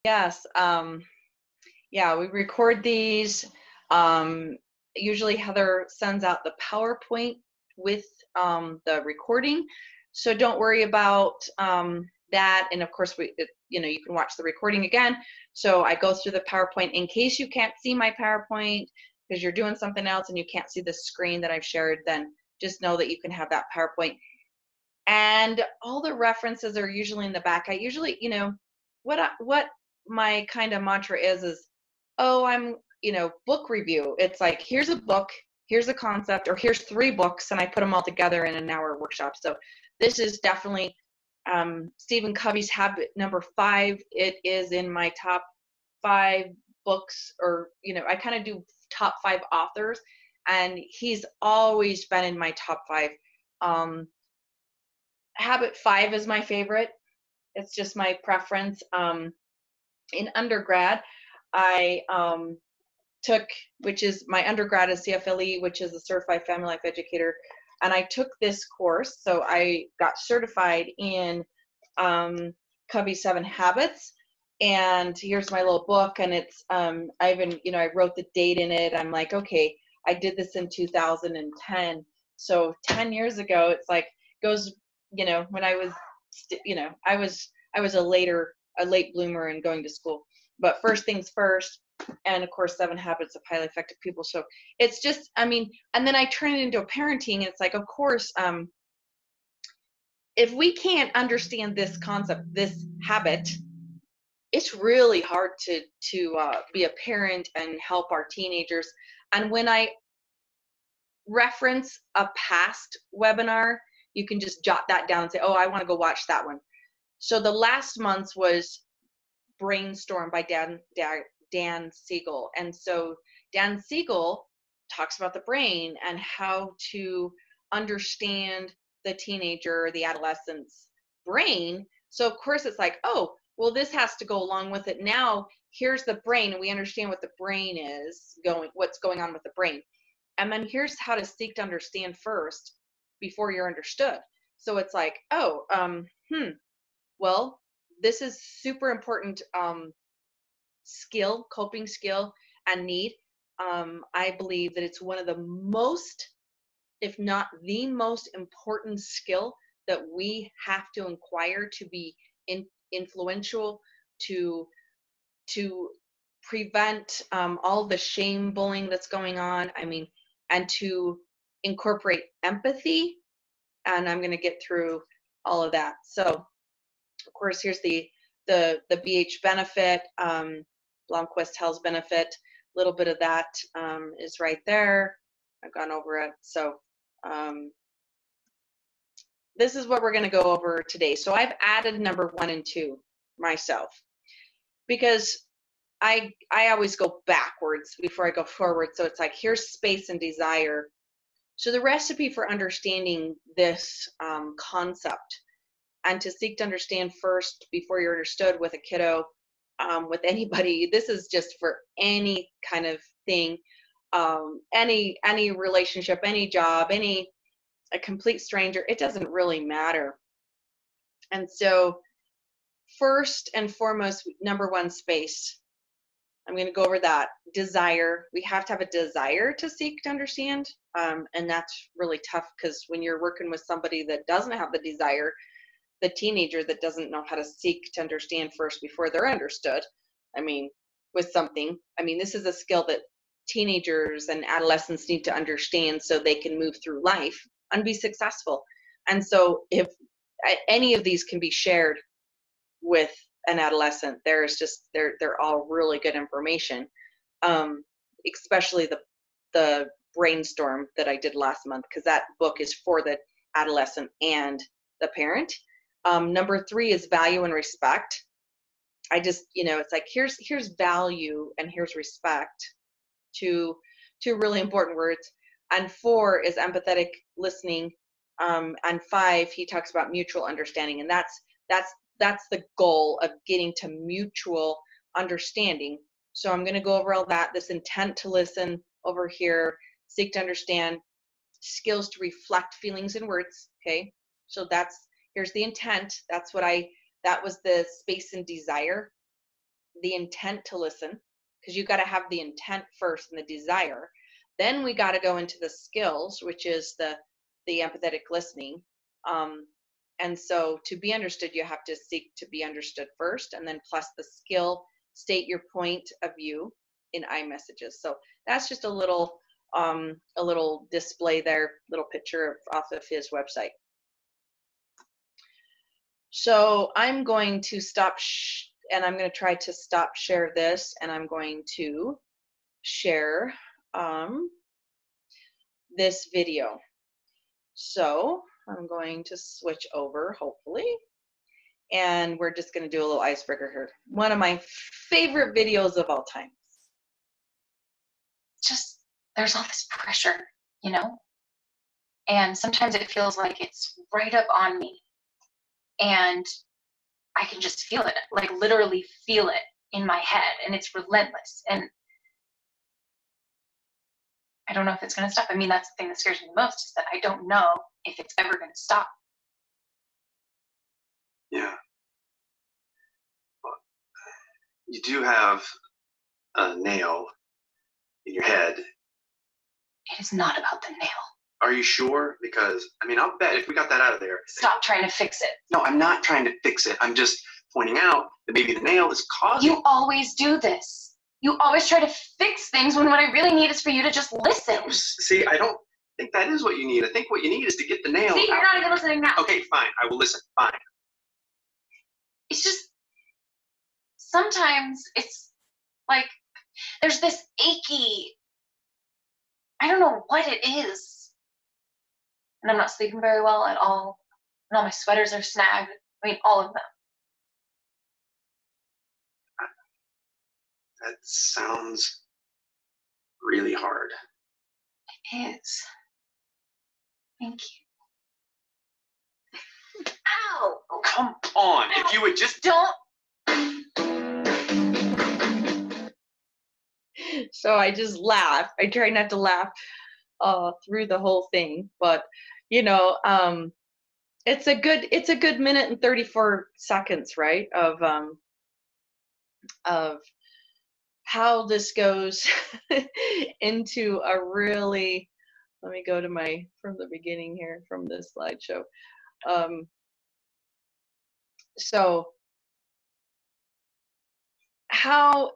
Yes. Yeah, we record these. Um, Usually Heather sends out the PowerPoint with the recording. So don't worry about that. And of course, you can watch the recording again. So I go through the PowerPoint in case you can't see my PowerPoint because you're doing something else and you can't see the screen that I've shared, then just know that you can have that PowerPoint. And all the references are usually in the back. I usually, what my kind of mantra is, oh, book review. It's like, here's a book, here's a concept, or here's 3 books, and I put them all together in an hour workshop. So this is definitely Stephen Covey's Habit number 5. It is in my top 5 books, or, I kind of do top 5 authors, and he's always been in my top 5. Habit 5 is my favorite. It's just my preference. In undergrad, I took, which is my undergrad is CFLE, which is a Certified Family Life Educator, and I took this course. So I got certified in Covey 7 Habits. And here's my little book, and it's I wrote the date in it. I'm like, okay, I did this in 2010. So 10 years ago, it's like goes, when I was, I was a late bloomer and going to school. But first things first, and of course, 7 Habits of Highly Effective People. So it's just, and then I turn it into a parenting. It's like, of course, if we can't understand this concept, this habit, it's really hard to be a parent and help our teenagers. And when I reference a past webinar, you can just jot that down and say, oh, I want to go watch that one. So the last month's was Brainstorm by Dan Siegel. And so Dan Siegel talks about the brain and how to understand the teenager or the adolescent's brain. So of course it's like, oh, well, this has to go along with it. Now here's the brain, and we understand what the brain is what's going on with the brain. And then here's how to seek to understand first before you're understood. So it's like, oh, well, this is super important coping skill and need. I believe that it's one of the most, if not the most important skill that we have to acquire to be influential, to prevent all the shame bullying that's going on. And to incorporate empathy. And I'm going to get through all of that. So, of course, here's the BH benefit, Blomquist Health benefit. A little bit of that is right there. I've gone over it. So this is what we're going to go over today. So I've added number 1 and 2 myself, because I always go backwards before I go forward. So it's like, here's space and desire. So the recipe for understanding this concept, and to seek to understand first before you're understood with a kiddo, with anybody. This is just for any kind of thing, any relationship, any job, a complete stranger. It doesn't really matter. And so first and foremost, number 1, space. I'm going to go over that. Desire. We have to have a desire to seek to understand. And that's really tough, because when you're working with somebody that doesn't have the desire, the teenager that doesn't know how to seek to understand first before they're understood, with something. This is a skill that teenagers and adolescents need to understand so they can move through life and be successful. And so if any of these can be shared with an adolescent, they're all really good information, especially the brainstorm that I did last month, because that book is for the adolescent and the parent. Number 3 is value and respect. I just, it's like, here's value and here's respect, two really important words. And 4 is empathetic listening. And 5, he talks about mutual understanding, and that's the goal of getting to mutual understanding. So I'm going to go over all that. This intent to listen over here, seek to understand, skills to reflect feelings and words. Okay. So here's the intent. That was the space and desire. the intent to listen, because you got to have the intent first and the desire. Then we got to go into the skills, which is the empathetic listening. And so to be understood, you have to seek to be understood first, and then plus the skill, state your point of view in iMessages. So that's just a little display there, little picture off of his website. So I'm going to stop and I'm going to try to stop share this, and I'm going to share this video. So I'm going to switch over, hopefully, and we're just going to do a little icebreaker here. One of my favorite videos of all time. Just, there's all this pressure, you know? And sometimes it feels like it's right up on me. And I can just feel it, like literally feel it in my head, and it's relentless. And I don't know if it's going to stop. I mean, that's the thing that scares me the most, is that I don't know if it's ever going to stop. Yeah. Well, you do have a nail in your head. It is not about the nail. Are you sure? Because, I mean, I'll bet if we got that out of there. Stop trying to fix it. No, I'm not trying to fix it. I'm just pointing out that maybe the nail is causing. You always do this. You always try to fix things when what I really need is for you to just listen. See, I don't think that is what you need. I think what you need is to get the nail. See, you're not even listening now. Okay, fine. I will listen. Fine. It's just, sometimes it's like there's this achy, I don't know what it is. And I'm not sleeping very well at all. And all my sweaters are snagged. I mean, all of them. That sounds really hard. It is. Thank you. Ow! Oh, come on. Ow. If you would just... Don't. So I just laugh. I try not to laugh through the whole thing, but you know, it's a good minute and 34 seconds, right? Of how this goes into a really, let me go to from the beginning here, from this slideshow. So how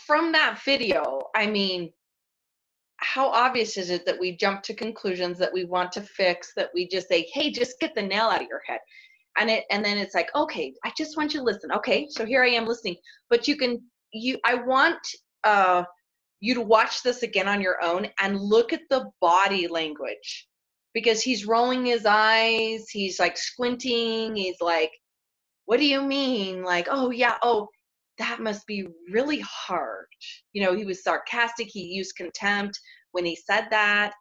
from that video, I mean, how obvious is it that we jump to conclusions that we want to fix, that we just say, hey, just get the nail out of your head. And then it's like, okay, I just want you to listen. Okay, so here I am listening. But I want you to watch this again on your own and look at the body language, because he's rolling his eyes, he's like squinting, he's like, what do you mean? Like, oh yeah, oh, that must be really hard. You know, he was sarcastic, he used contempt when he said that.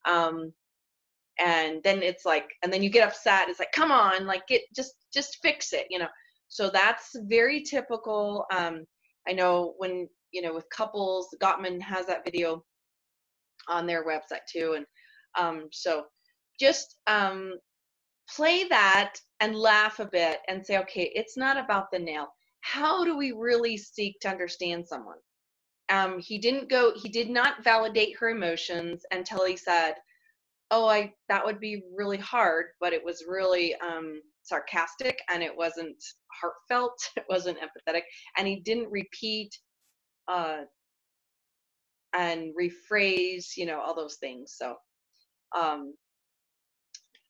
And then it's like, and then you get upset, it's like, come on, like just fix it, you know. So that's very typical. I know when, you know, with couples, Gottman has that video on their website too. And so just play that and laugh a bit and say, okay, it's not about the nail. How do we really seek to understand someone? He did not validate her emotions until he said, oh, that would be really hard, but it was really sarcastic, and it wasn't heartfelt, it wasn't empathetic, and he didn't repeat and rephrase, you know, all those things. So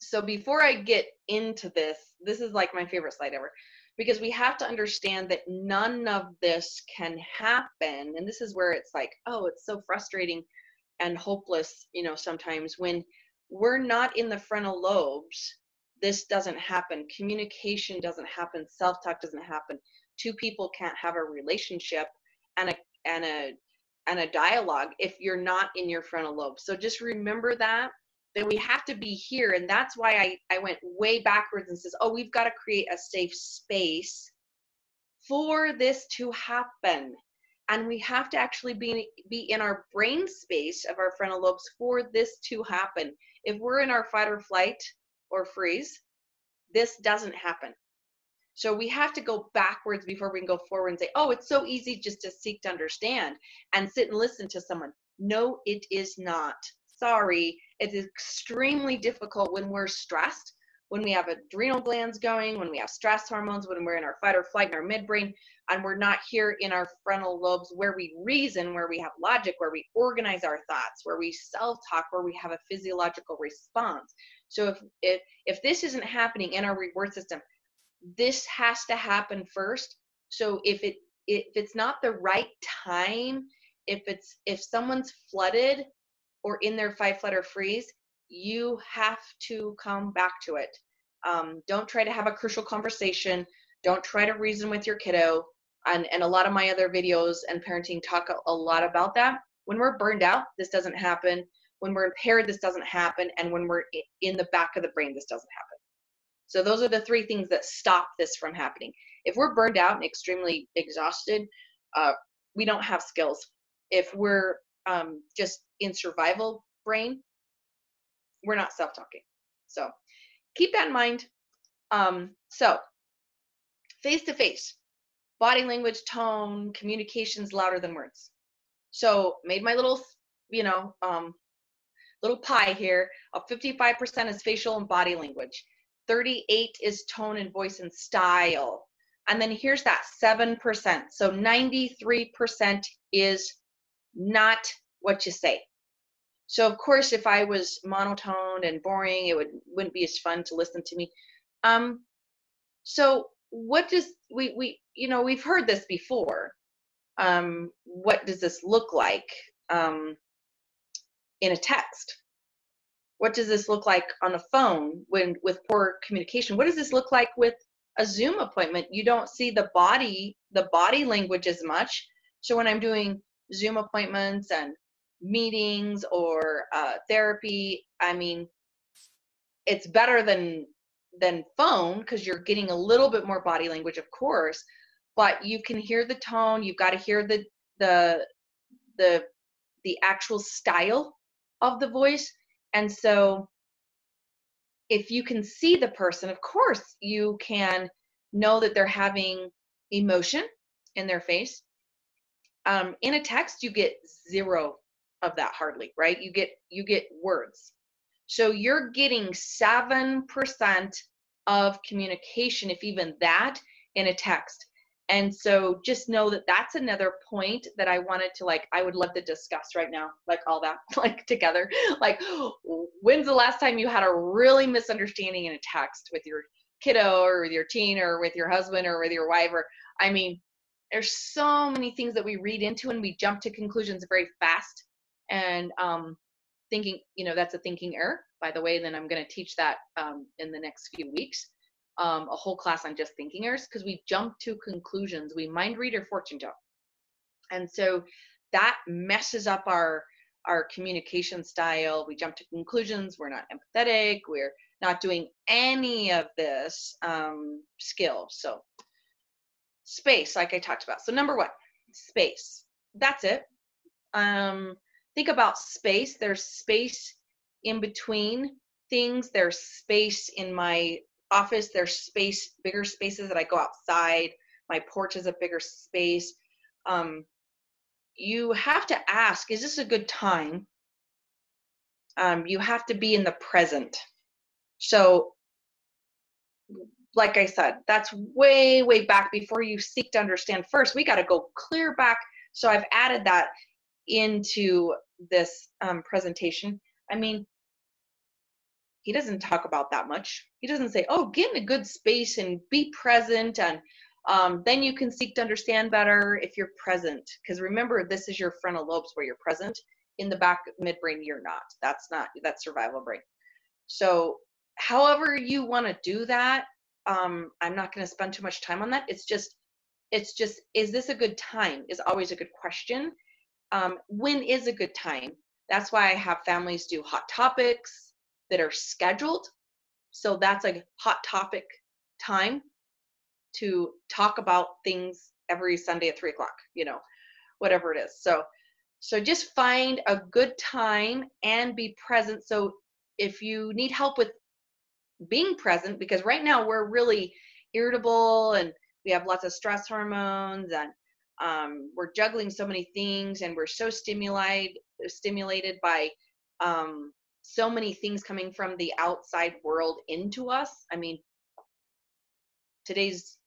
so before I get into this is like my favorite slide ever, because we have to understand that none of this can happen. And this is where it's like, oh, it's so frustrating and hopeless, you know, sometimes when we're not in the frontal lobes, this doesn't happen. Communication doesn't happen. Self-talk doesn't happen. Two people can't have a relationship and a dialogue if you're not in your frontal lobe. So just remember that we have to be here. And that's why I went way backwards and says, oh, we've got to create a safe space for this to happen. And we have to actually be in our brain space of our frontal lobes for this to happen. If we're in our fight or flight or freeze, this doesn't happen. So we have to go backwards before we can go forward and say, oh, it's so easy just to seek to understand and sit and listen to someone. No, it is not. Sorry. It is extremely difficult when we're stressed, when we have adrenal glands going, when we have stress hormones, when we're in our fight or flight in our midbrain, and we're not here in our frontal lobes where we reason, where we have logic, where we organize our thoughts, where we self-talk, where we have a physiological response. So if this isn't happening in our reward system, this has to happen first. So if it's not the right time, if someone's flooded or in their fight, flight, or freeze, you have to come back to it. Don't try to have a crucial conversation. Don't try to reason with your kiddo. And a lot of my other videos and parenting talk a lot about that. When we're burned out, this doesn't happen. When we're impaired, this doesn't happen. And when we're in the back of the brain, this doesn't happen. So those are the three things that stop this from happening. If we're burned out and extremely exhausted, we don't have skills. If we're just in survival brain, we're not self-talking. So keep that in mind. So face-to-face, body language, tone, communication's louder than words. So made my little, little pie here of 55% is facial and body language. 38 is tone and voice and style. And then here's that 7%. So 93% is not what you say. So of course, if I was monotone and boring, it wouldn't be as fun to listen to me. So what does we've heard this before. What does this look like in a text? What does this look like on a phone with poor communication? What does this look like with a Zoom appointment? You don't see the body language as much. So when I'm doing Zoom appointments and meetings or therapy, I mean, it's better than phone because you're getting a little bit more body language, of course, but you can hear the tone. You've got to hear the actual style of the voice. And so if you can see the person, of course, you can know that they're having emotion in their face. In a text, you get zero of that hardly, right? You get words. So you're getting 7% of communication, if even that, in a text. And so just know that that's another point that I wanted to, I would love to discuss right now, all that, together. When's the last time you had a really misunderstanding in a text with your kiddo or with your teen or with your husband or with your wife? Or, I mean, there's so many things that we read into and we jump to conclusions very fast. And thinking, that's a thinking error, by the way. Then I'm going to teach that in the next few weeks. A whole class on just thinking errors, because we jump to conclusions. We mind read or fortune tell. And so that messes up our communication style. We jump to conclusions. We're not empathetic. We're not doing any of this skill. So space, like I talked about. So number one, space. That's it. Think about space. There's space in between things. There's space in my office. There's space, bigger spaces that I go outside. My porch is a bigger space. You have to ask, is this a good time? You have to be in the present. So like I said, that's way, way back before you seek to understand first. We got to go clear back. So I've added that into this presentation. I mean, he doesn't talk about that much. He doesn't say, oh, get in a good space and be present, and then you can seek to understand better if you're present. Because remember, this is your frontal lobes where you're present. In the back midbrain, you're not. That's survival brain. So however you want to do that, I'm not going to spend too much time on that. It's just, is this a good time is always a good question. When is a good time? That's why I have families do hot topics that are scheduled. So that's a hot topic time to talk about things every Sunday at 3 o'clock, whatever it is. So just find a good time and be present. So if you need help with being present, because right now we're really irritable, and we have lots of stress hormones, and we're juggling so many things, and we're so stimulated by so many things coming from the outside world into us. I mean, today's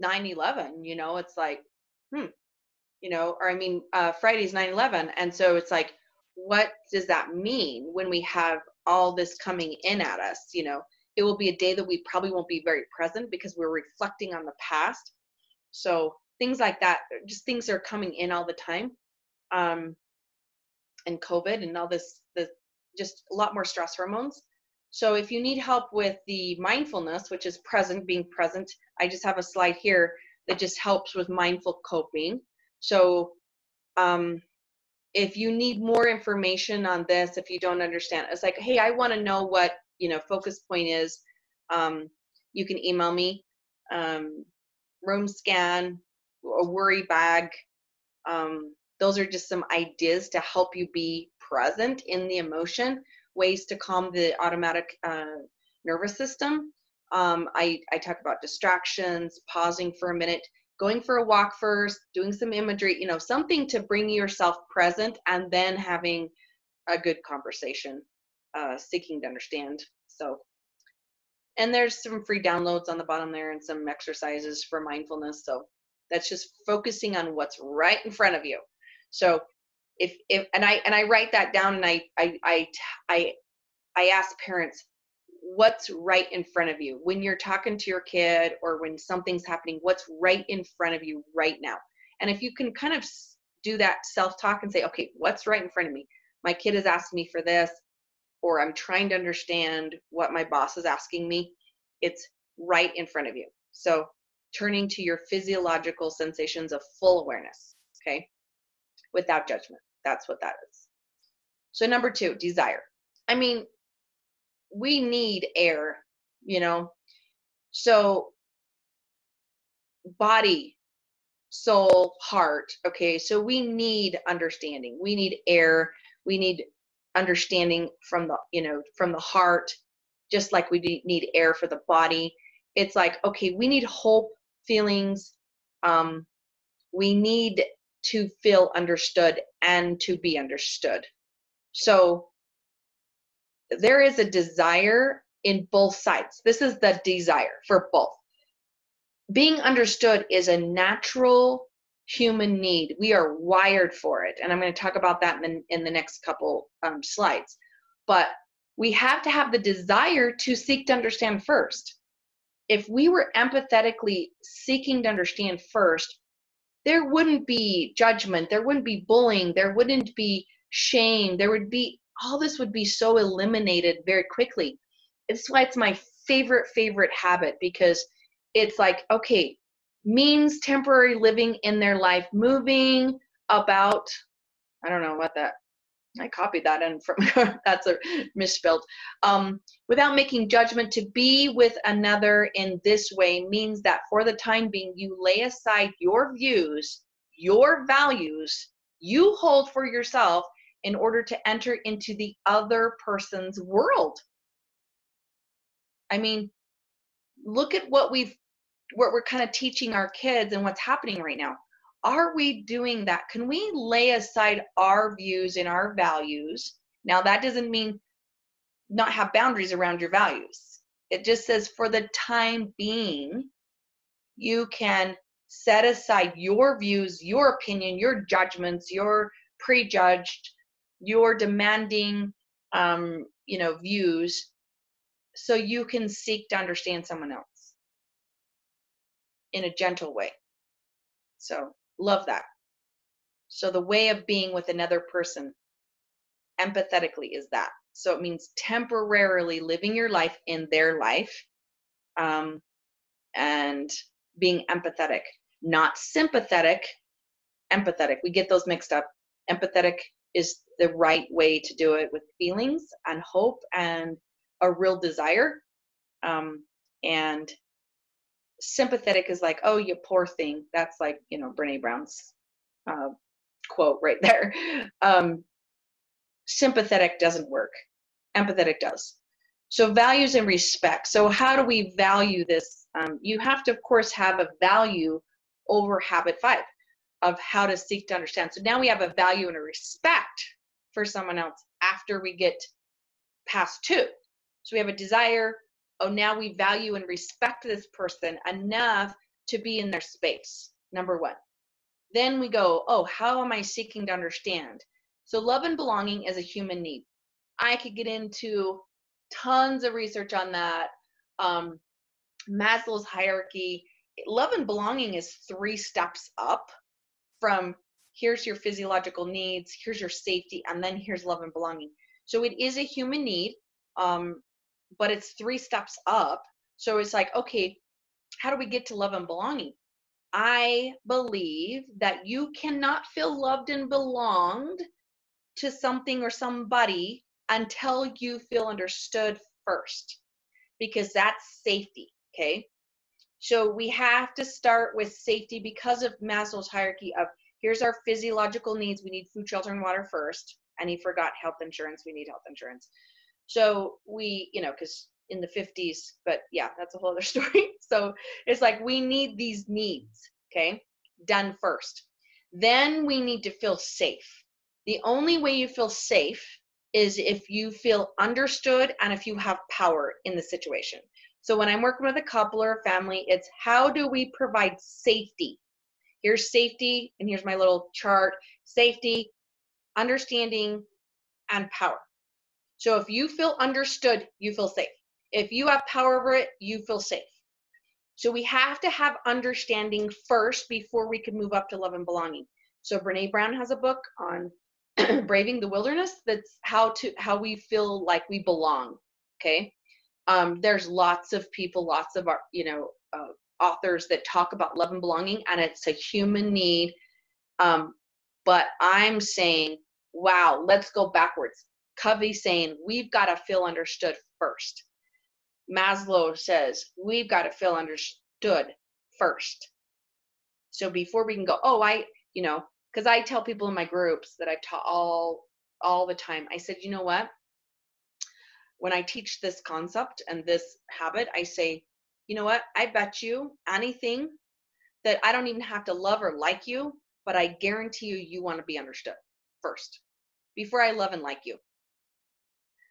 9/11, you know, it's like, you know, or I mean, Friday's 9/11. And so it's like, what does that mean when we have all this coming in at us? You know, it will be a day that we probably won't be very present because we're reflecting on the past. So things like that, just things are coming in all the time. And COVID and all this, just a lot more stress hormones. So if you need help with the mindfulness, which is present, being present, I just have a slide here that just helps with mindful coping. So if you need more information on this, if you don't understand, it's like, hey, I want to know what, you know, focus point is. You can email me, room scan, a worry bag. Those are just some ideas to help you be present in the emotion, ways to calm the automatic nervous system. I talk about distractions, pausing for a minute, going for a walk first, doing some imagery, you know, something to bring yourself present, and then having a good conversation, seeking to understand. So, and there's some free downloads on the bottom there and some exercises for mindfulness. So that's just focusing on what's right in front of you. So if and I write that down, and I ask parents, what's right in front of you when you're talking to your kid or when something's happening, what's right in front of you right now? And if you can kind of do that self-talk and say, okay, what's right in front of me? My kid is asking me for this, or I'm trying to understand what my boss is asking me. It's right in front of you. So turning to your physiological sensations of full awareness, okay, without judgment. That's what that is. So number 2, desire. I mean, we need air, you know, so body, soul, heart. Okay, so we need understanding. We need air. We need understanding from the, you know, from the heart, just like we need air for the body. It's like, okay, we need hope, feelings. We need to feel understood and to be understood. So there is a desire in both sides. This is the desire for both. Being understood is a natural human need. We are wired for it. And I'm going to talk about that in the next couple slides. But we have to have the desire to seek to understand first. If we were empathetically seeking to understand first, there wouldn't be judgment, there wouldn't be bullying, there wouldn't be shame, there would be, all this would be so eliminated very quickly. It's why it's my favorite habit, because it's like, okay, means temporary living in their life, moving about, I don't know what that, I copied that in from, that's a misspelled. Without making judgment, to be with another in this way means that for the time being, you lay aside your views, your values you hold for yourself in order to enter into the other person's world. I mean, look at what we're kind of teaching our kids and what's happening right now. Are we doing that? Can we lay aside our views and our values? Now, that doesn't mean not have boundaries around your values. It just says for the time being, you can set aside your views, your opinion, your judgments, your prejudged, your demanding, views, so you can seek to understand someone else in a gentle way. So love that. So the way of being with another person empathetically is that. So it means temporarily living your life in their life, and being empathetic, not sympathetic, empathetic. We get those mixed up. Empathetic is the right way to do it, with feelings and hope and a real desire. And sympathetic is like, oh, you poor thing. That's like, Brene Brown's quote right there. Sympathetic doesn't work. Empathetic does. So values and respect. So how do we value this You have to, of course, have a value over habit 5 of how to seek to understand. So now we have a value and a respect for someone else after we get past 2. So we have a desire. Oh, now we value and respect this person enough to be in their space. Number 1. Then we go, oh, how am I seeking to understand? So love and belonging is a human need. I could get into tons of research on that. Maslow's hierarchy. Love and belonging is 3 steps up from here's your physiological needs, here's your safety, and then here's love and belonging. So it is a human need, but it's 3 steps up. So it's like, okay, how do we get to love and belonging? I believe that you cannot feel loved and belonged to something or somebody until you feel understood first, because that's safety, okay? So we have to start with safety because of Maslow's hierarchy of here's our physiological needs. We need food, shelter, and water first. And he forgot health insurance. We need health insurance. So we, because in the 50s, but yeah, that's a whole other story. So it's like we need these needs, okay, done first. Then we need to feel safe. The only way you feel safe is if you feel understood and if you have power in the situation. So when I'm working with a couple or a family, it's how do we provide safety? Here's safety, and here's my little chart. Safety, understanding, and power. So if you feel understood, you feel safe. If you have power over it, you feel safe. So we have to have understanding first before we can move up to love and belonging. So Brene Brown has a book on braving the wilderness. That's how we feel like we belong. Okay. There's lots of people, lots of authors that talk about love and belonging, and it's a human need. But I'm saying, wow, let's go backwards. Covey saying we've got to feel understood first. Maslow says we've got to feel understood first. So before we can go, because I tell people in my groups that I taught all the time, I said, you know what? When I teach this concept and this habit, I say, you know what? I bet you anything that I don't even have to love or like you, but I guarantee you want to be understood first before I love and like you.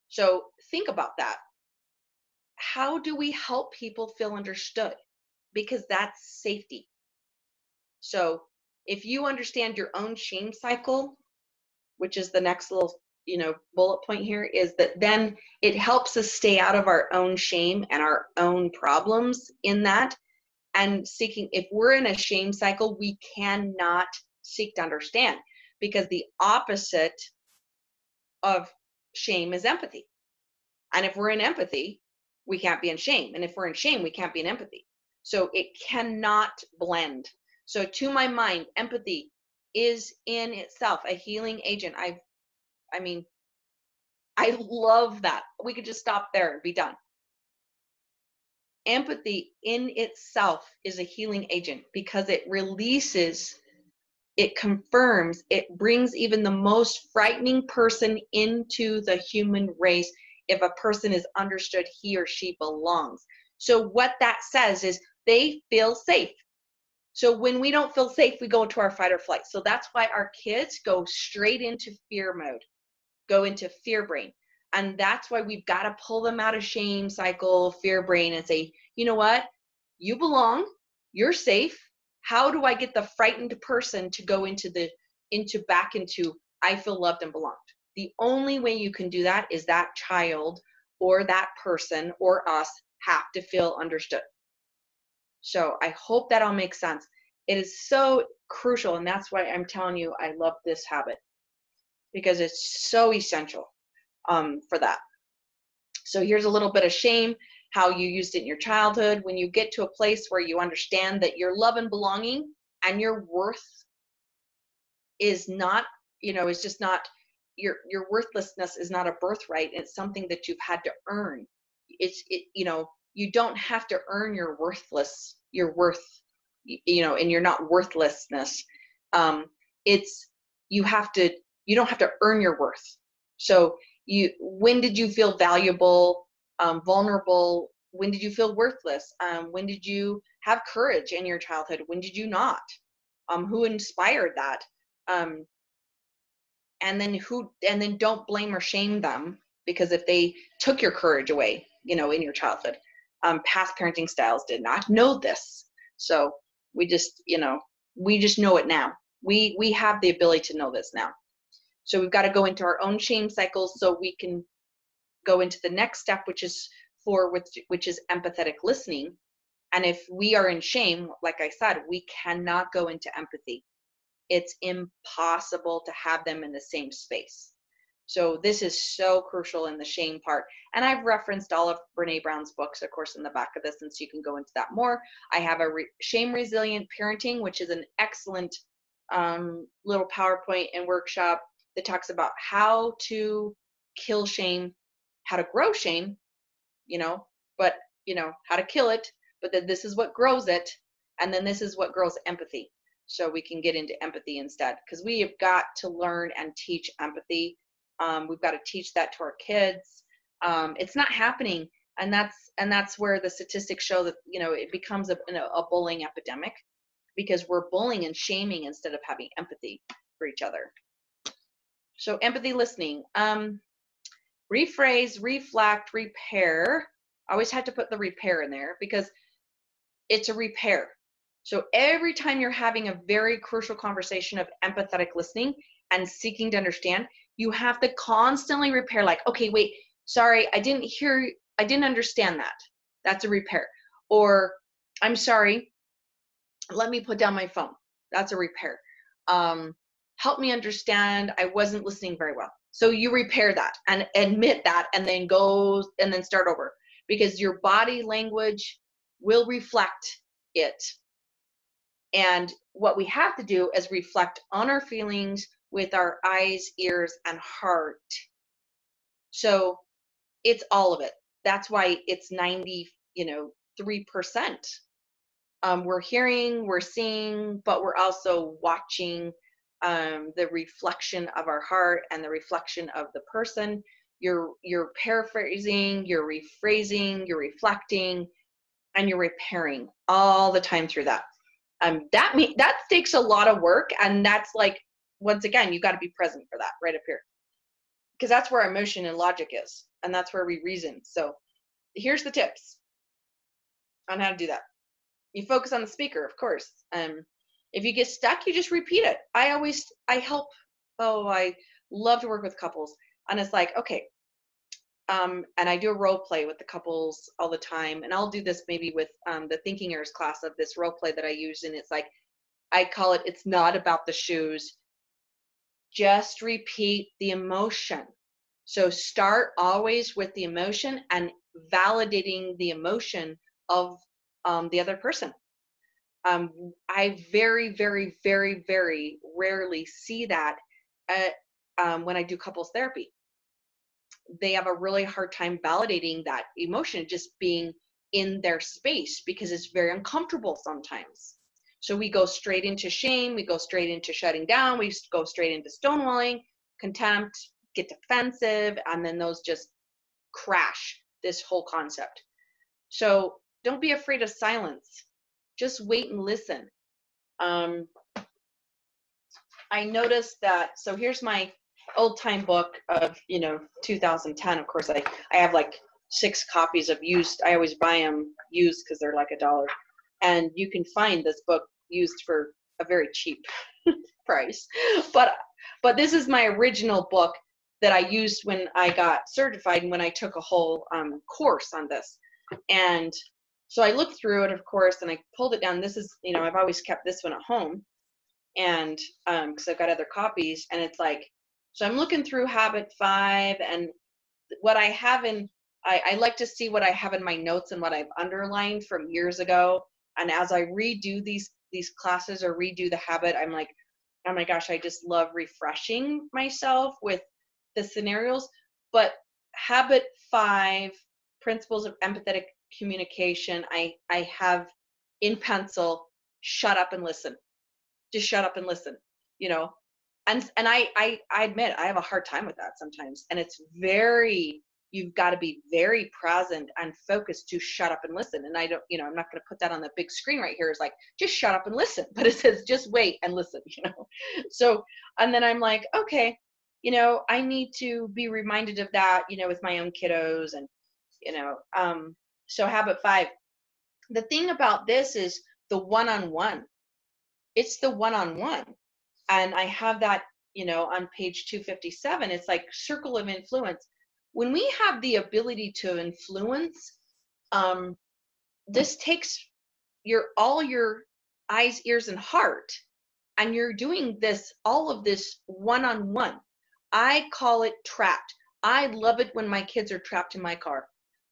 So think about that. How do we help people feel understood? Because that's safety. So if you understand your own shame cycle, which is the next little bullet point here, is that then it helps us stay out of our own shame and our own problems in that. And seeking, if we're in a shame cycle, we cannot seek to understand, because the opposite of shame is empathy. And if we're in empathy, we can't be in shame. And if we're in shame, we can't be in empathy. So it cannot blend. So to my mind, empathy is in itself a healing agent. I love that. We could just stop there and be done. Empathy in itself is a healing agent because it releases, it confirms, it brings even the most frightening person into the human race. If a person is understood, he or she belongs. So what that says is they feel safe. So when we don't feel safe, we go into our fight or flight. So that's why our kids go straight into fear mode, go into fear brain. And that's why we've got to pull them out of shame cycle, fear brain, and say, you know what? You belong. You're safe. How do I get the frightened person to go into I feel loved and belonged? The only way you can do that is that child or that person or us have to feel understood. So I hope that all makes sense. It is so crucial, and that's why I'm telling you I love this habit, because it's so essential for that. So here's a little bit of shame, how you used it in your childhood. When you get to a place where you understand that your love and belonging and your worth is not, it's just not, your worthlessness is not a birthright. It's something that you've had to earn. You don't have to earn your worth, and you're not worthlessness. You don't have to earn your worth. So when did you feel valuable, vulnerable, When did you feel worthless? When did you have courage in your childhood? When did you not? Who inspired that? Um, and then don't blame or shame them, because if they took your courage away, in your childhood, past parenting styles did not know this. So we just know it now. We have the ability to know this now. So we've got to go into our own shame cycles so we can go into the next step, which is empathetic listening. And if we are in shame, like I said, we cannot go into empathy. It's impossible to have them in the same space. So this is so crucial in the shame part. And I've referenced all of Brene Brown's books, of course, in the back of this, and so you can go into that more. I have a shame resilient parenting, which is an excellent little PowerPoint and workshop that talks about how to kill shame, how to grow shame, but how to kill it, but then this is what grows it, and then this is what grows empathy. So we can get into empathy instead, because we have got to learn and teach empathy. We've got to teach that to our kids. It's not happening, and that's where the statistics show that it becomes a bullying epidemic, because we're bullying and shaming instead of having empathy for each other. So empathy listening, rephrase, reflect, repair. I always had to put the repair in there because it's a repair. So every time you're having a very crucial conversation of empathetic listening and seeking to understand, you have to constantly repair, like, okay, wait, sorry, I didn't understand that. That's a repair. Or, I'm sorry, let me put down my phone. That's a repair. Help me understand, I wasn't listening very well. So you repair that and admit that, and then go and then start over, because your body language will reflect it. And what we have to do is reflect on our feelings with our eyes, ears, and heart. So it's all of it. That's why it's 93%. We're hearing, we're seeing, but we're also watching the reflection of our heart and the reflection of the person. You're paraphrasing, you're rephrasing, you're reflecting, and you're repairing all the time through that. That takes a lot of work, and that's like, once again, you got to be present for that right up here, because that's where emotion and logic is, and that's where we reason. So here's the tips on how to do that. You focus on the speaker, of course. If you get stuck, you just repeat it. I love to work with couples, and it's like, okay, and I do a role play with the couples all the time, and I'll do this maybe with the Thinking Errors class of this role play that I use, and it's like, I call it, it's not about the shoes. Just repeat the emotion. So start always with the emotion and validating the emotion of the other person. I very, very, very, very rarely see that when I do couples therapy. They have a really hard time validating that emotion, just being in their space, because it's very uncomfortable sometimes. So we go straight into shame, we go straight into shutting down, we go straight into stonewalling, contempt, get defensive, and then those just crash this whole concept. So don't be afraid of silence. Just wait and listen. I noticed that, so here's my old time book of 2010. Of course, I have like 6 copies of used. I always buy them used because they're like $1, and you can find this book used for a very cheap price. But this is my original book that I used when I got certified and when I took a whole course on this. And so I looked through it, of course, and I pulled it down. This is, I've always kept this one at home, and because I've got other copies, and it's like, so I'm looking through Habit 5, and what I have I like to see what I have in my notes and what I've underlined from years ago. And as I redo these classes or redo the habit, I'm like, oh my gosh, I just love refreshing myself with the scenarios. But Habit 5, Principles of Empathetic Communication, I have in pencil, shut up and listen. Just shut up and listen, And I admit I have a hard time with that sometimes. And it's very, you've got to be very present and focused to shut up and listen. And I don't, I'm not going to put that on the big screen right here. It's like, just shut up and listen. But it says, just wait and listen, So, and then I'm like, okay, I need to be reminded of that, with my own kiddos. And, so habit 5, the thing about this is the one-on-one. It's the one-on-one. And I have that, on page 257, it's like circle of influence. When we have the ability to influence, this takes all your eyes, ears, and heart, and you're doing all of this one-on-one. I call it trapped. I love it when my kids are trapped in my car.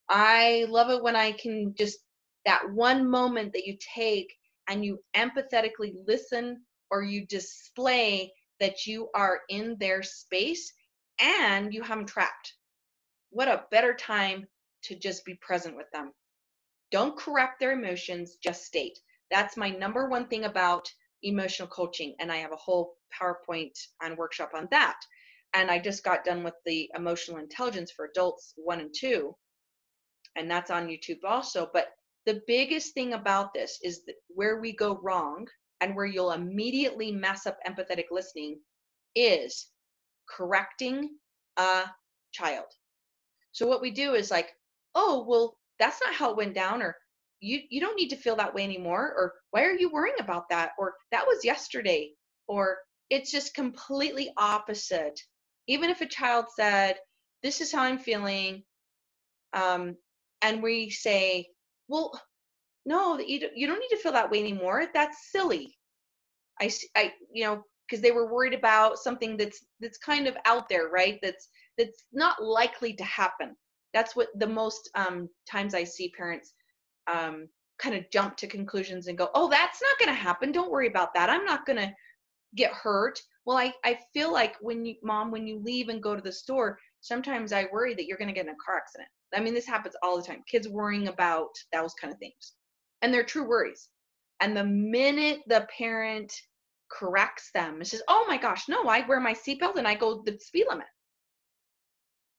I love it when I can just, that one moment that you take and you empathetically listen, or you display that you are in their space and you have them trapped. What a better time to just be present with them. Don't correct their emotions, just state. That's my number one thing about emotional coaching. And I have a whole PowerPoint and workshop on that. And I just got done with the emotional intelligence for adults 1 and 2. And that's on YouTube also. But the biggest thing about this is that where we go wrong and where you'll immediately mess up empathetic listening is correcting a child. So what we do is like, oh, well, that's not how it went down, or you don't need to feel that way anymore, or why are you worrying about that, or that was yesterday, or it's just completely opposite. Even if a child said, this is how I'm feeling, and we say, well, no, you don't need to feel that way anymore. That's silly. Because they were worried about something that's kind of out there, right? That's not likely to happen. That's what the most times I see parents kind of jump to conclusions and go, oh, that's not going to happen. Don't worry about that. I'm not going to get hurt. Well, I feel like when you leave and go to the store, sometimes I worry that you're going to get in a car accident. I mean, this happens all the time. Kids worrying about those kind of things. And they're true worries. And the minute the parent corrects them and says, oh my gosh, no, I wear my seatbelt and I go the speed limit.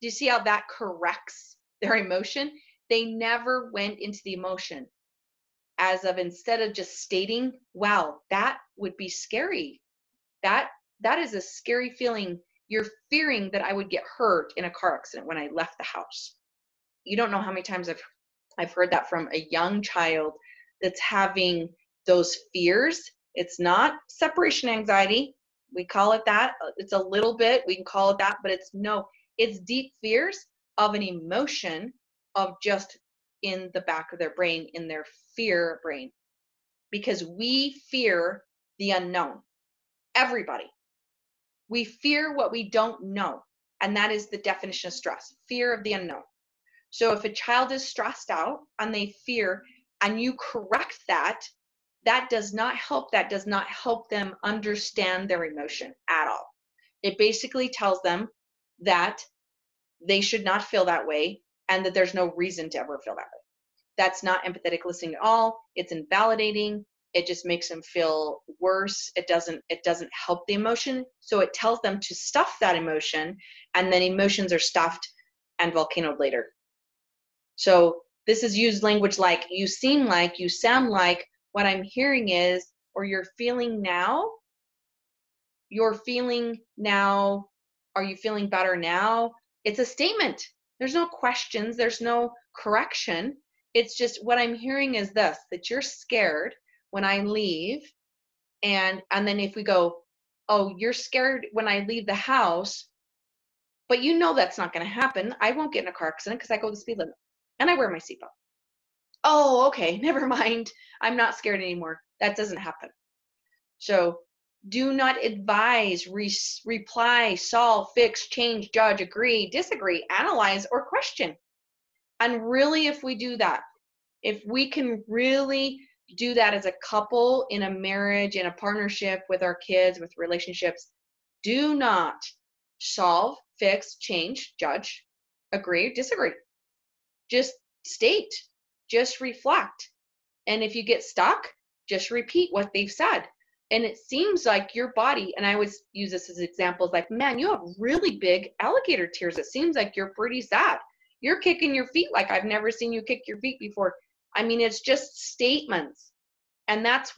Do you see how that corrects their emotion? They never went into the emotion instead of just stating, wow, that would be scary. That is a scary feeling. You're fearing that I would get hurt in a car accident when I left the house. You don't know how many times I've heard that from a young child that's having those fears. It's not separation anxiety. We call it that. It's a little bit, we can call it that, but it's deep fears of an emotion of just in the back of their brain, in their fear brain. Because we fear the unknown. Everybody. We fear what we don't know. And that is the definition of stress, fear of the unknown. So if a child is stressed out and they fear, and you correct that, that does not help. That does not help them understand their emotion at all. It basically tells them that they should not feel that way and that there's no reason to ever feel that way. That's not empathetic listening at all. It's invalidating. It just makes them feel worse. It doesn't help the emotion. So it tells them to stuff that emotion, and then emotions are stuffed and volcanoed later. So this is used language like, you seem like, you sound like, what I'm hearing is, or you're feeling now, are you feeling better now? It's a statement. There's no questions. There's no correction. It's just, what I'm hearing is this, that you're scared when I leave. And then if we go, oh, you're scared when I leave the house, but that's not going to happen. I won't get in a car accident because I go the speed limit and I wear my seatbelt. Oh, okay, never mind. I'm not scared anymore. That doesn't happen. So do not advise, reply, solve, fix, change, judge, agree, disagree, analyze, or question. And really, if we do that, if we can really do that as a couple, in a marriage, in a partnership, with our kids, with relationships, do not solve, fix, change, judge, agree, disagree. Just state, just reflect. And if you get stuck, just repeat what they've said. And it seems like your body, and I always use this as examples, like, man, you have really big alligator tears. It seems like you're pretty sad. You're kicking your feet like I've never seen you kick your feet before. I mean, it's just statements. And that's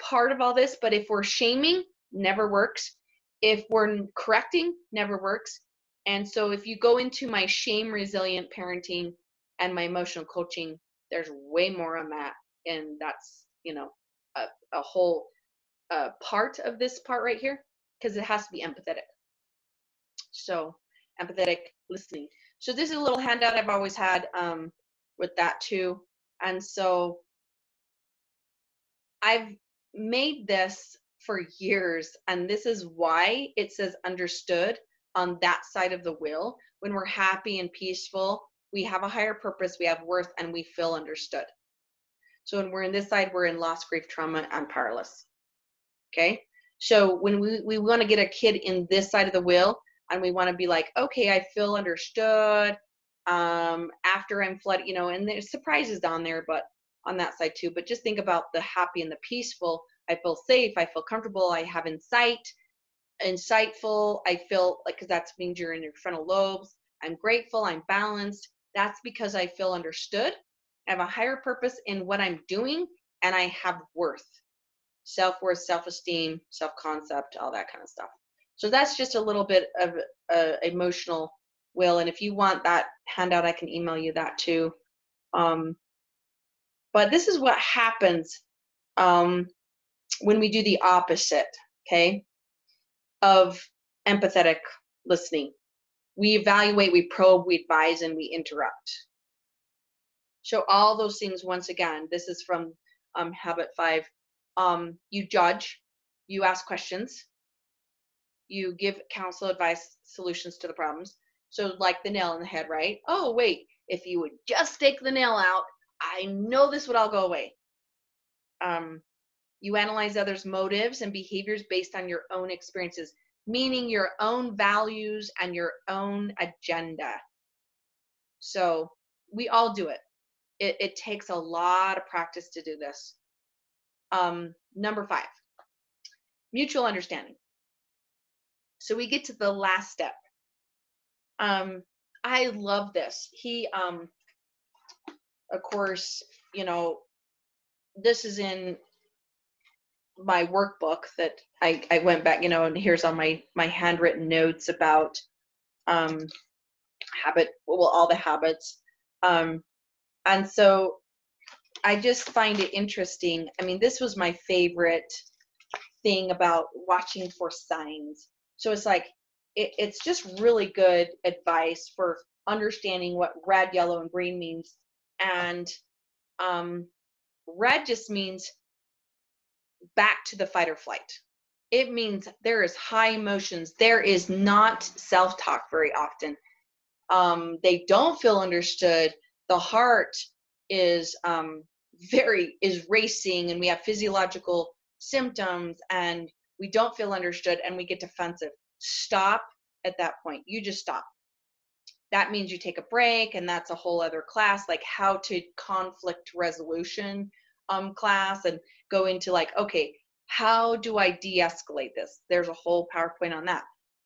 part of all this. But if we're shaming, never works. If we're correcting, never works. And so if you go into my shame resilient parenting and my emotional coaching, there's way more on that. And that's, a whole part of this part right here, because it has to be empathetic. So empathetic listening. So this is a little handout I've always had with that too. And so I've made this for years, and this is why it says understood on that side of the wheel. When we're happy and peaceful, we have a higher purpose, we have worth, and we feel understood. So when we're in this side, we're in loss, grief, trauma, and powerless. Okay? So when we want to get a kid in this side of the wheel, and we want to be like, okay, I feel understood after I'm flooded, and there's surprises down there, but on that side too. But just think about the happy and the peaceful. I feel safe. I feel comfortable. I have insightful. I feel like, because that means you're in your frontal lobes. I'm grateful. I'm balanced. That's because I feel understood. I have a higher purpose in what I'm doing, and I have worth, self-worth, self-esteem, self-concept, all that kind of stuff. So that's just a little bit of emotional will. And if you want that handout, I can email you that too. But this is what happens when we do the opposite, okay, of empathetic listening. We evaluate, we probe, we advise, and we interrupt. So all those things, once again, this is from Habit 5. You judge, you ask questions, you give counsel, advice, solutions to the problems. So like the nail in the head, right? Oh, wait, if you would just take the nail out, I know this would all go away. You analyze others' motives and behaviors based on your own experiences, meaning your own values and your own agenda. So we all do it. It takes a lot of practice to do this. Number 5, mutual understanding. So we get to the last step. I love this. He, of course, this is in my workbook that I went back, and here's on my handwritten notes about all the habits. And so I just find it interesting. I mean, this was my favorite thing about watching for signs. So it's like, it's just really good advice for understanding what red, yellow, and green means. And red just means back to the fight or flight. It means there is high emotions. There is not self-talk very often. They don't feel understood. The heart is racing, and we have physiological symptoms, and we don't feel understood, and we get defensive. Stop at that point. You just stop. That means you take a break, and that's a whole other class, like how to conflict resolution class, and go into like, okay, how do I de-escalate this? There's a whole PowerPoint on that.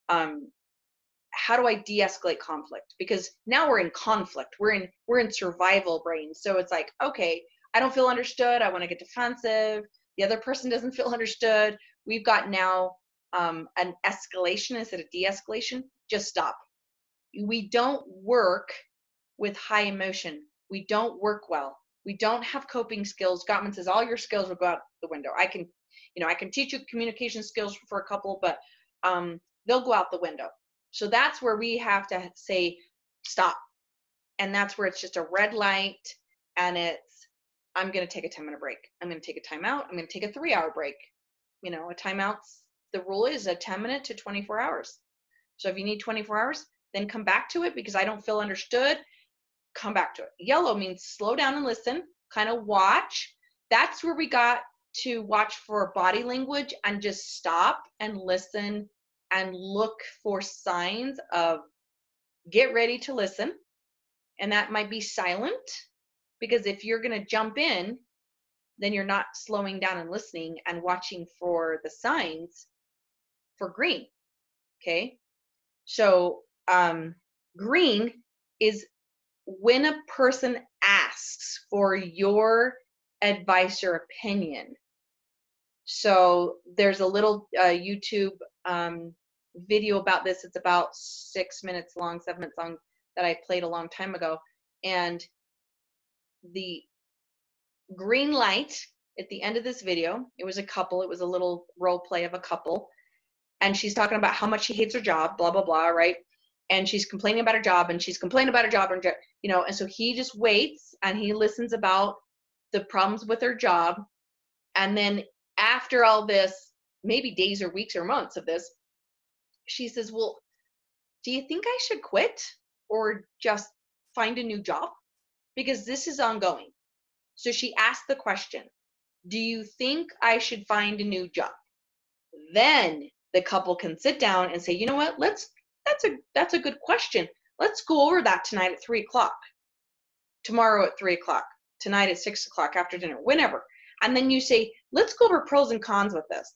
How do I de-escalate conflict? Because now we're in conflict. We're in survival brain. So it's like, okay, I don't feel understood. I want to get defensive. The other person doesn't feel understood. We've got now an escalation instead of de-escalation. Just stop. We don't work with high emotion. We don't work well. We don't have coping skills. Gottman says all your skills will go out the window. I can teach you communication skills for a couple, but they'll go out the window. So that's where we have to say stop. And that's where it's just a red light, and I'm going to take a 10-minute break. I'm going to take a timeout. I'm going to take a 3-hour break. A timeout's, the rule is a 10-minute to 24 hours. So if you need 24 hours, then come back to it because I don't feel understood. Come back to it. Yellow means slow down and listen, kind of watch. That's where we got to watch for body language and just stop and listen and look for signs of get ready to listen. And that might be silent, because if you're going to jump in, then you're not slowing down and listening and watching for the signs for green. Okay. So Green is when a person asks for your advice or opinion. So there's a little YouTube video about this. It's about 6 minutes long, 7 minutes long, that I played a long time ago. And the green light at the end of this video, it was a couple, it was a little role play of a couple. And she's talking about how much she hates her job, blah, blah, blah, right? And she's complaining about her job, and she's complaining about her job, and, you know, and so he just waits and he listens about the problems with her job. And then after all this, maybe days or weeks or months of this, she says, well, do you think I should quit or just find a new job? Because this is ongoing. So she asked the question, do you think I should find a new job? Then the couple can sit down and say, you know what, that's a good question. Let's go over that tonight at 3:00, tomorrow at 3:00, tonight at 6:00, after dinner, whenever. And then you say, let's go over pros and cons with this.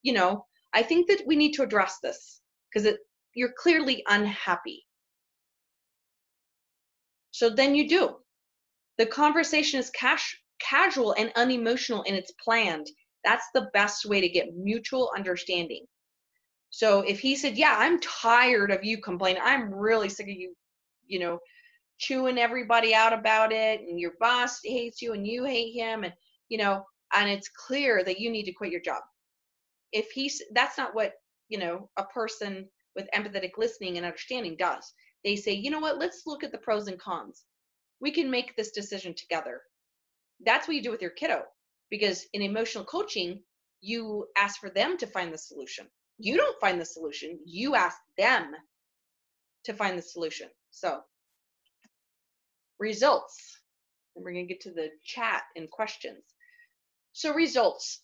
You know, I think that we need to address this because you're clearly unhappy. So then you do. The conversation is casual and unemotional, and it's planned. That's the best way to get mutual understanding. So if he said, yeah, I'm tired of you complaining, I'm really sick of you, you know, chewing everybody out about it, and your boss hates you and you hate him, and, you know, and it's clear that you need to quit your job. That's not what, you know, a person with empathetic listening and understanding does. They say, you know what, let's look at the pros and cons. We can make this decision together. That's what you do with your kiddo, because in emotional coaching, you ask for them to find the solution. You don't find the solution. You ask them to find the solution. So, results. And we're going to get to the chat and questions. So, results.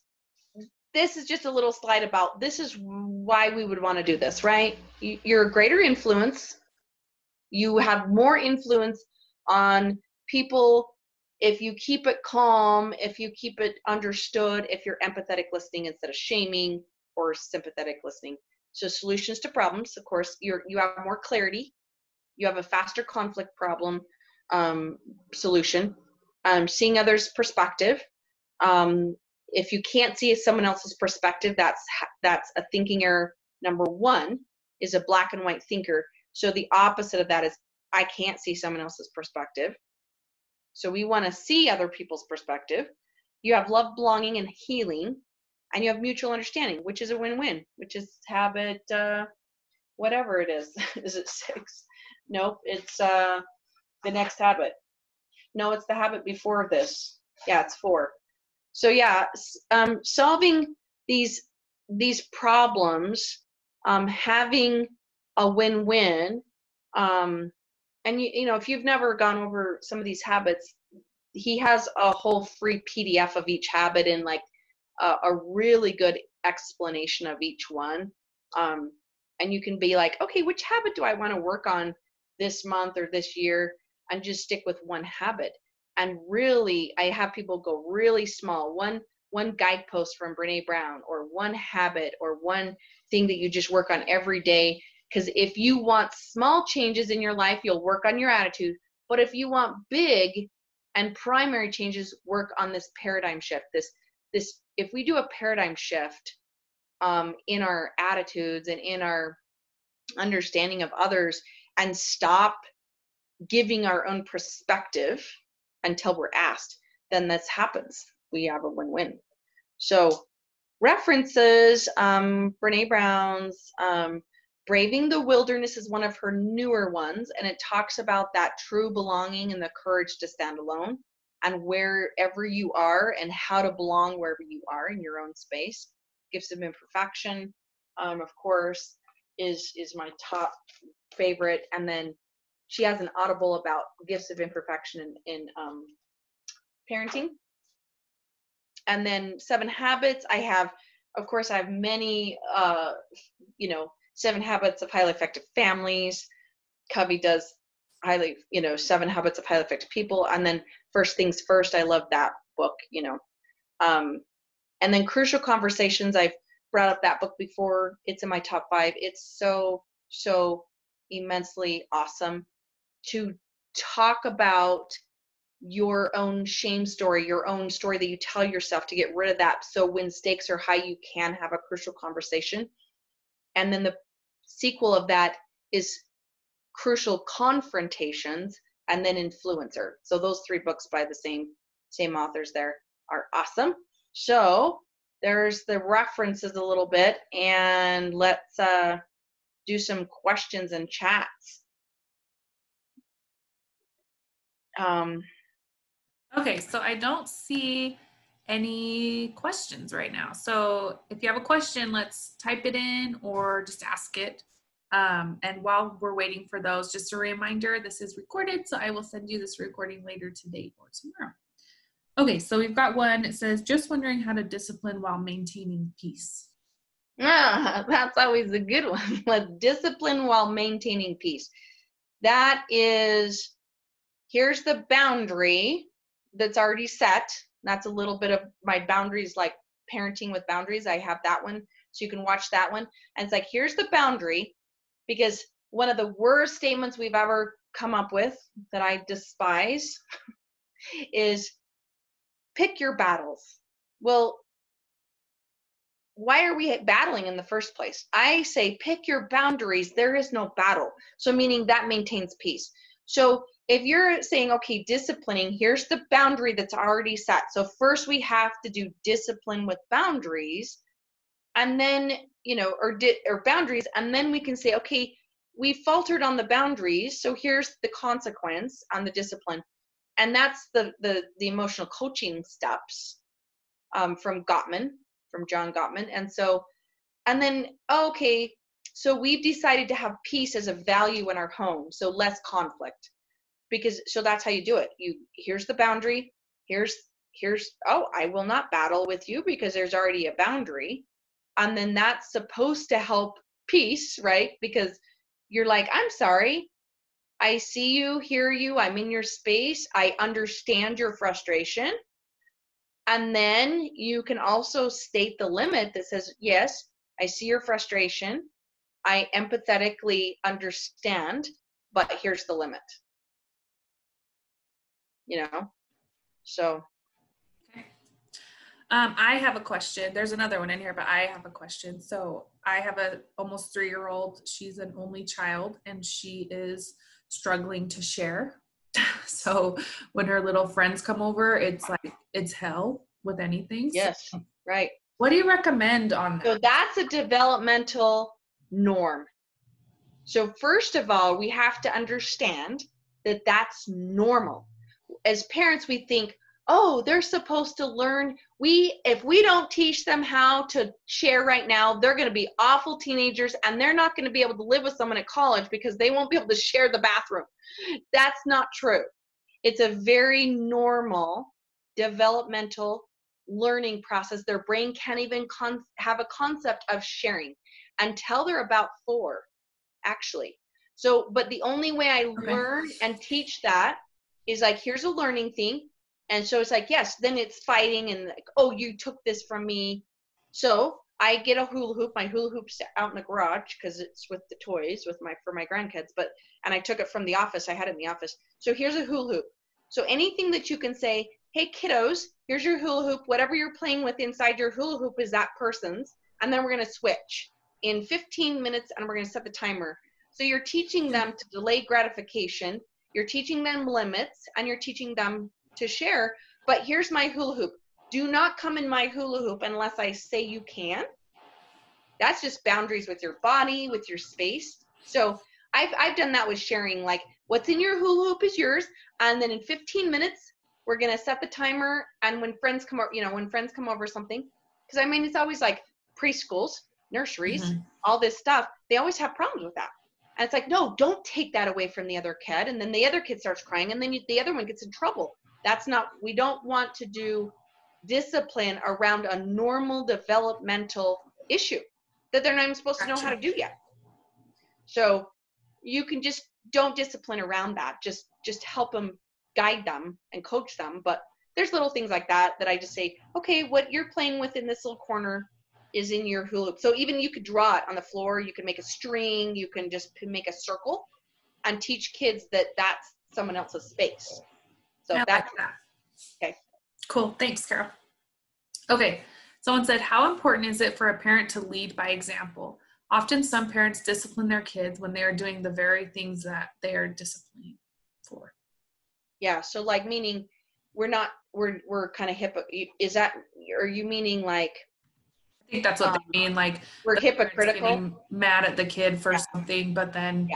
This is just a little slide about this is why we would want to do this, right? You're a greater influence. You have more influence on people if you keep it calm, if you keep it understood, if you're empathetic listening instead of shaming or sympathetic listening. So solutions to problems, of course, you have more clarity. You have a faster conflict problem solution. Seeing others' perspective. If you can't see someone else's perspective, that's a thinking error. Number one is a black and white thinker. So the opposite of that is I can't see someone else's perspective. So we want to see other people's perspective. You have love, belonging, and healing. And you have mutual understanding, which is a win-win, which is habit, whatever it is. Is it 6? Nope, it's the next habit. No, it's the habit before this. Yeah, it's 4. So yeah, solving these problems, having a win-win, and you know, if you've never gone over some of these habits, he has a whole free PDF of each habit and like a really good explanation of each one. And you can be like, okay, which habit do I want to work on this month or this year, and just stick with one habit. And really, I have people go really small. One guidepost from Brene Brown, or one habit, or one thing that you just work on every day. Because if you want small changes in your life, you'll work on your attitude. But if you want big and primary changes, work on this paradigm shift. If we do a paradigm shift in our attitudes and in our understanding of others, and stop giving our own perspective until we're asked, then this happens. We have a win-win. So references, Brene Brown's Braving the Wilderness is one of her newer ones, and it talks about that true belonging and the courage to stand alone, and wherever you are, and how to belong wherever you are in your own space. Gifts of Imperfection, of course, is my top favorite. And then she has an Audible about Gifts of Imperfection in parenting. And then 7 Habits. I have many, 7 Habits of Highly Effective Families. Covey does 7 Habits of Highly Effective People. And then First Things First. I love that book, and then Crucial Conversations. I've brought up that book before. It's in my top 5. It's so immensely awesome to talk about your own shame story, your own story that you tell yourself, to get rid of that. So when stakes are high, you can have a crucial conversation. And then the sequel of that is crucial confrontations, and then influencer. So those 3 books by the same authors there are awesome. So there's the references a little bit, and let's do some questions and chats. Okay, so I don't see any questions right now. So if you have a question, let's type it in or just ask it. And while we're waiting for those, just a reminder, this is recorded, so I will send you this recording later today or tomorrow. Okay, so we've got one. It says, just wondering how to discipline while maintaining peace. That's always a good one. Let's discipline while maintaining peace. That is, here's the boundary that's already set. That's a little bit of my boundaries, like parenting with boundaries. I have that one, so you can watch that one. And it's like, here's the boundary, because one of the worst statements we've ever come up with that I despise is pick your battles. Well, why are we battling in the first place? I say pick your boundaries. There is no battle. So meaning that maintains peace. So if you're saying, okay, disciplining, here's the boundary that's already set. So first we have to do discipline with boundaries, and then, or boundaries, and then we can say, okay, we faltered on the boundaries, so here's the consequence on the discipline. And that's the emotional coaching steps from John Gottman. And then, okay, so we've decided to have peace as a value in our home, so less conflict. So that's how you do it. Here's the boundary. Here's, I will not battle with you because there's already a boundary. And then that's supposed to help peace, right? Because you're like, I'm sorry. I see you, hear you. I'm in your space. I understand your frustration. And then you can also state the limit that says, yes, I see your frustration. I empathetically understand, but here's the limit. So. Okay. I have a question. There's another one in here, but I have a question. So I have a almost 3-year-old. She's an only child, and she is struggling to share. So when her little friends come over, it's like, it's hell with anything. Yes, so, right. What do you recommend on that? So that's a developmental norm. So first of all, we have to understand that that's normal. As parents, we think, oh, they're supposed to learn. If we don't teach them how to share right now, they're going to be awful teenagers, and they're not going to be able to live with someone at college because they won't be able to share the bathroom. That's not true. It's a very normal developmental learning process. Their brain can't even have a concept of sharing until they're about 4, actually. So, but the only way I learn and teach that is like, here's a learning thing. And so it's like, yes, then it's fighting and like, oh, you took this from me. So I get a hula hoop. My hula hoop's out in the garage because it's with the toys for my grandkids. And I took it from the office. I had it in the office. So here's a hula hoop. So anything that you can say, hey, kiddos, here's your hula hoop. Whatever you're playing with inside your hula hoop is that person's. And then we're going to switch in 15 minutes, and we're going to set the timer. So you're teaching them to delay gratification. You're teaching them limits, and you're teaching them to share. But here's my hula hoop. Do not come in my hula hoop unless I say you can. That's just boundaries with your body, with your space. So I've done that with sharing, like, what's in your hula hoop is yours. And then in 15 minutes, we're going to set the timer. And when friends come over, something, because I mean, it's always like preschools, nurseries, all this stuff. They always have problems with that. And it's like, no, don't take that away from the other kid. And then the other kid starts crying, and then the other one gets in trouble. We don't want to do discipline around a normal developmental issue that they're not even supposed to know how to do yet. So you can just don't discipline around that. Just help them, guide them, and coach them. But there's little things like that I just say, okay, what you're playing with in this little corner, is in your hula hoop. So even you could draw it on the floor, you can make a string, you can just make a circle and teach kids that that's someone else's space. So I like that's that. okay. Cool. Thanks, Carol. Okay. Someone said, how important is it for a parent to lead by example? Often some parents discipline their kids when they are doing the very things that they are disciplining for. Yeah. So like, meaning we're kind of is that, are you meaning like, I think that's what they mean. Like we're the parent's hypocritical, getting mad at the kid for something, but then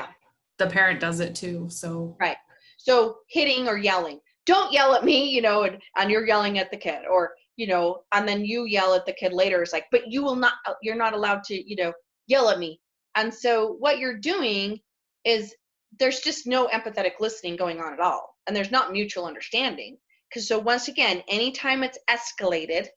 the parent does it too. So right. So hitting or yelling, don't yell at me, you know, and you're yelling at the kid, or, you know, and then you yell at the kid later. It's like, but you're not allowed to, you know, yell at me. And so what you're doing is there's just no empathetic listening going on at all. And there's not mutual understanding. Because so once again, anytime it's escalated,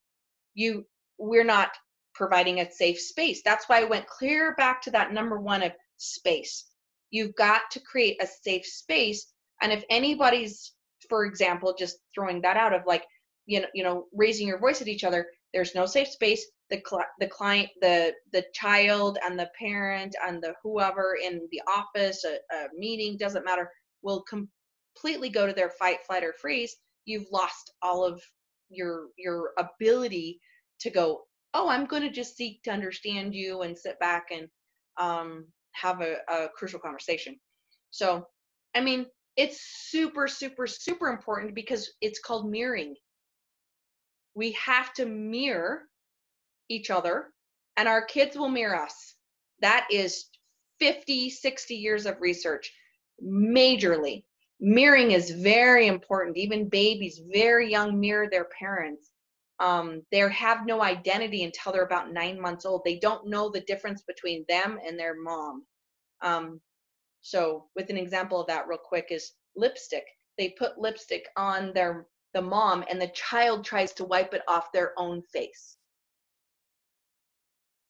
we're not providing a safe space. That's why I went clear back to that number one of space. You've got to create a safe space. And if anybody's, for example, just throwing that out of like, you know, raising your voice at each other, there's no safe space. The client, the child and the parent and the whoever in the office, a meeting, doesn't matter, will completely go to their fight, flight, or freeze. You've lost all of your ability to go, oh, I'm going to just seek to understand you and sit back and have a crucial conversation. So, I mean, it's super, super, super important because it's called mirroring. We have to mirror each other, and our kids will mirror us. That is 50, 60 years of research, majorly. Mirroring is very important. Even babies, very young, mirror their parents. They have no identity until they're about 9 months old. They don't know the difference between them and their mom. So with an example of that real quick is lipstick. They put lipstick on the mom, and the child tries to wipe it off their own face.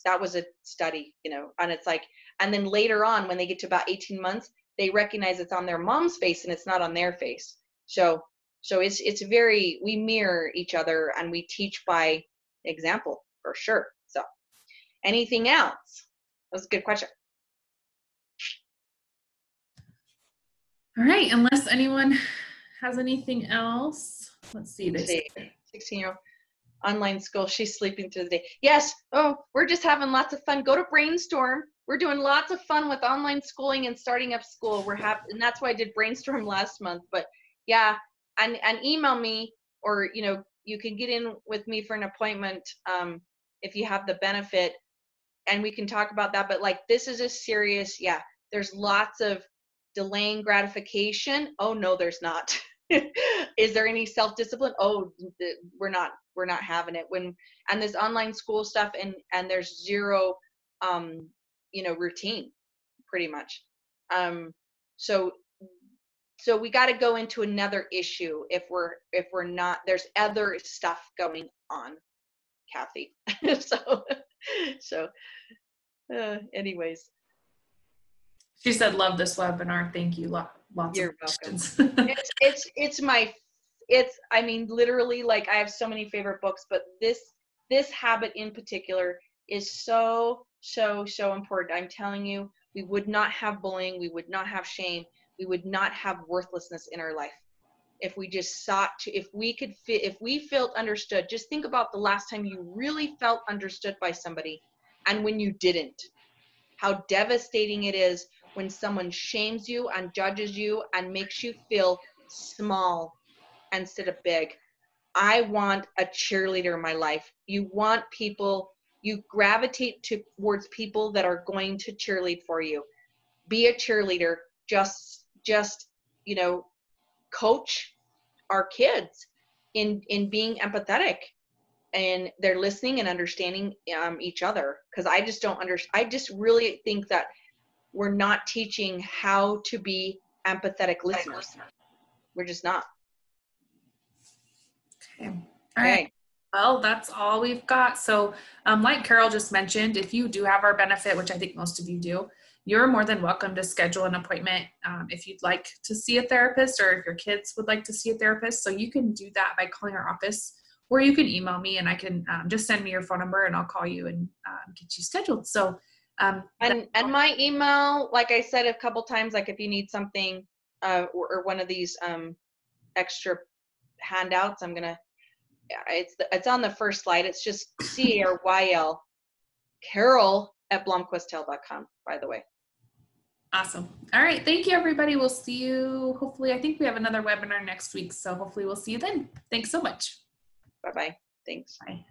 That was a study, you know, and it's like, and then later on when they get to about 18 months, they recognize it's on their mom's face and it's not on their face. So it's very, we mirror each other and we teach by example for sure. So anything else? That was a good question. all right, unless anyone has anything else. Let's see. 16-year-old online school. She's sleeping through the day. Yes. Oh, we're just having lots of fun. Go to Brainstorm. We're doing lots of fun with online schooling and starting up school. We're happy, and that's why I did Brainstorm last month. But yeah, and email me, or you know, you can get in with me for an appointment if you have the benefit, and we can talk about that. But like, this is a serious. Yeah, there's lots of delaying gratification. Oh no, there's not. Is there any self-discipline? Oh, we're not having it. And this online school stuff, and there's zero you know, routine pretty much. So we got to go into another issue if we're not, there's other stuff going on, Kathy. so anyways, She said, love this webinar. Thank you. Lots you're of questions. welcome. I mean, literally, like, I have so many favorite books, but this habit in particular is so important. I'm telling you, we would not have bullying, we would not have shame, we would not have worthlessness in our life if we just sought to, if we felt understood. Just think about the last time you really felt understood by somebody, and when you didn't, how devastating it is when someone shames you and judges you and makes you feel small instead of big. I want a cheerleader in my life. You want people, you gravitate towards people that are going to cheerlead for you. Be a cheerleader. Just you know, coach our kids in being empathetic, and they're listening and understanding each other. Because I just don't understand. I just really think that we're not teaching how to be empathetic listeners. We're just not. Okay. All right. Well, that's all we've got. So like Carol just mentioned, if you do have our benefit, which I think most of you do, you're more than welcome to schedule an appointment if you'd like to see a therapist, or if your kids would like to see a therapist. So you can do that by calling our office, or you can email me and I can just send me your phone number and I'll call you and get you scheduled. So, and my email, like I said a couple times, like if you need something or one of these extra handouts, it's on the first slide. It's just CARYL, Carol@blomquistel.com, by the way. Awesome. All right. Thank you, everybody. We'll see you. Hopefully, I think we have another webinar next week. So hopefully we'll see you then. Thanks so much. Bye-bye. Thanks. Bye.